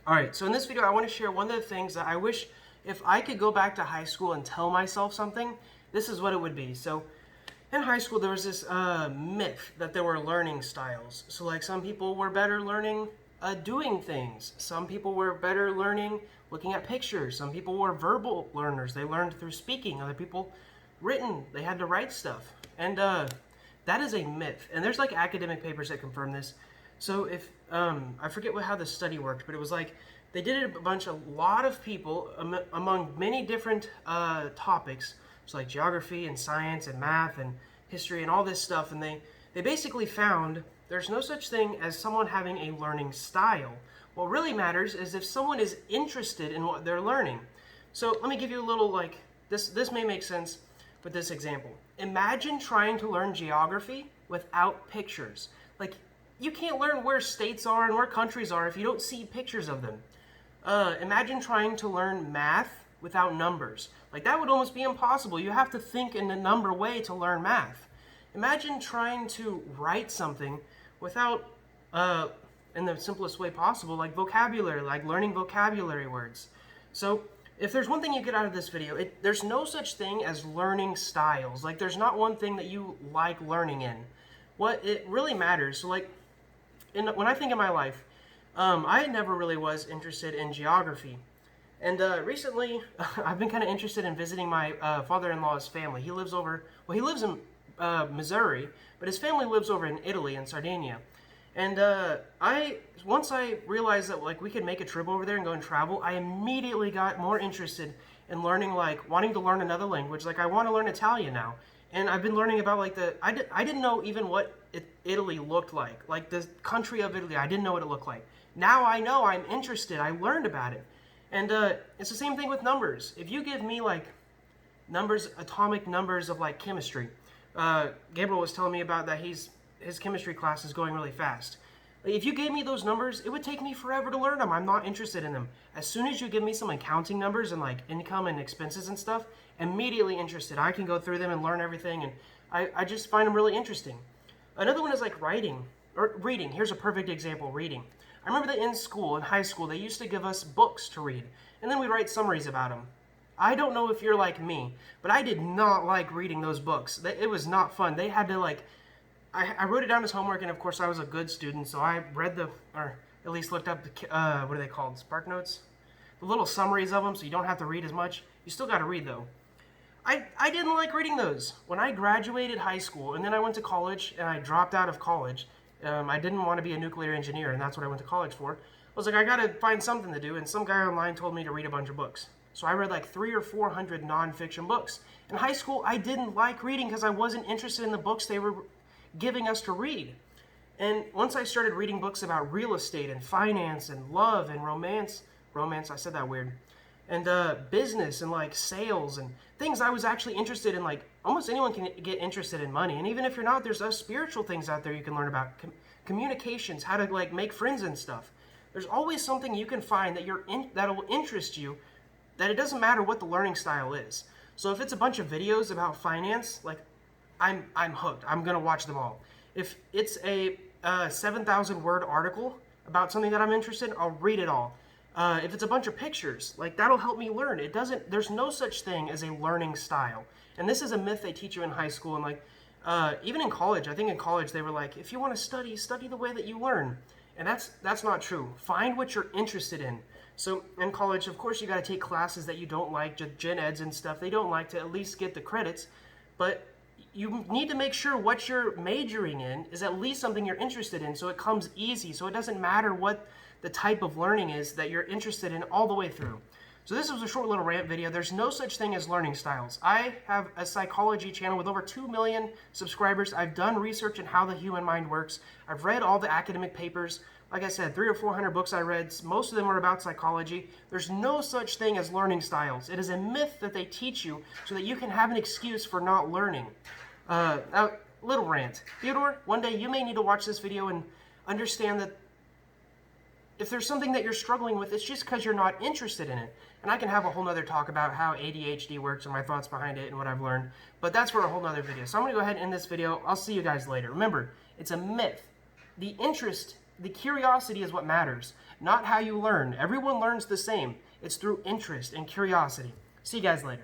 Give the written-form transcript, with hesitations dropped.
Alright, so in this video I want to share one of the things that I wish if I could go back to high school and tell myself something, this is what it would be. So in high school there was this myth that there were learning styles. So like some people were better learning doing things. Some people were better learning looking at pictures. Some people were verbal learners. They learned through speaking. Other people written. They had to write stuff. And that is a myth. And there's like academic papers that confirm this. So if I forget how the study worked, but it was like they did it a lot of people among many different topics, so like geography and science and math and history and all this stuff, and they basically found there's no such thing as someone having a learning style. What really matters is if someone is interested in what they're learning. So let me give you a little like this may make sense with this example. Imagine trying to learn geography without pictures. Like, you can't learn where states are and where countries are if you don't see pictures of them. Imagine trying to learn math without numbers. Like, that would almost be impossible. You have to think in a number way to learn math. Imagine trying to write something without, in the simplest way possible, like vocabulary, like learning vocabulary words. So, if there's one thing you get out of this video, there's no such thing as learning styles. Like, there's not one thing that you like learning in. What it really matters, so like, when I think of my life, I never really was interested in geography. And recently, I've been kind of interested in visiting my father-in-law's family. He lives in Missouri, but his family lives over in Italy, in Sardinia. And once I realized that like we could make a trip over there and go and travel, I immediately got more interested in learning, like wanting to learn another language. Like I want to learn Italian now. And I've been learning about like I didn't know even what Italy looked like the country of Italy. I didn't know what it looked like. Now I know. I'm interested. I learned about it. And it's the same thing with numbers. If you give me like numbers, atomic numbers of like chemistry, Gabriel was telling me about that his chemistry class is going really fast. If you gave me those numbers, it would take me forever to learn them. I'm not interested in them. As soon as you give me some accounting numbers and like income and expenses and stuff, immediately interested. I can go through them and learn everything, and I just find them really interesting. Another one is like writing or reading. Here's a perfect example, reading. I remember that in school, in high school, they used to give us books to read, and then we'd write summaries about them. I don't know if you're like me, but I did not like reading those books. It was not fun. They had to like, I wrote it down as homework, and of course I was a good student, so I read or at least looked up what are they called, Spark Notes? The little summaries of them, so you don't have to read as much. You still got to read though. I didn't like reading those. When I graduated high school, and then I went to college, and I dropped out of college, I didn't want to be a nuclear engineer, and that's what I went to college for. I was like, I got to find something to do, and some guy online told me to read a bunch of books. So I read like 300 or 400 nonfiction books. In high school, I didn't like reading because I wasn't interested in the books they were giving us to read. And once I started reading books about real estate and finance and love and romance, I said that weird, and business and like sales and things I was actually interested in. Like almost anyone can get interested in money, and even if you're not, there's spiritual things out there you can learn about, communications, how to like make friends and stuff. There's always something you can find that'll interest you, that it doesn't matter what the learning style is. So if it's a bunch of videos about finance, like I'm hooked. I'm gonna watch them all. If it's a 7,000 word article about something that I'm interested in, I'll read it all. If it's a bunch of pictures, like that'll help me learn. There's no such thing as a learning style. And this is a myth they teach you in high school, and like even in college. I think in college they were like, if you want to study the way that you learn. And that's not true. Find what you're interested in. So in college, of course, you got to take classes that you don't like, gen eds and stuff. They don't like, to at least get the credits, but you need to make sure what you're majoring in is at least something you're interested in, so it comes easy, so it doesn't matter what the type of learning is that you're interested in all the way through. So this was a short little rant video. There's no such thing as learning styles. I have a psychology channel with over 2 million subscribers. I've done research on how the human mind works. I've read all the academic papers. Like I said, 300 or 400 books I read. Most of them are about psychology. There's no such thing as learning styles. It is a myth that they teach you so that you can have an excuse for not learning. Now, little rant. Theodore, one day you may need to watch this video and understand that if there's something that you're struggling with, it's just because you're not interested in it. And I can have a whole nother talk about how ADHD works and my thoughts behind it and what I've learned, but that's for a whole nother video. So I'm going to go ahead and end this video. I'll see you guys later. Remember, it's a myth. The interest The curiosity is what matters, not how you learn. Everyone learns the same. It's through interest and curiosity. See you guys later.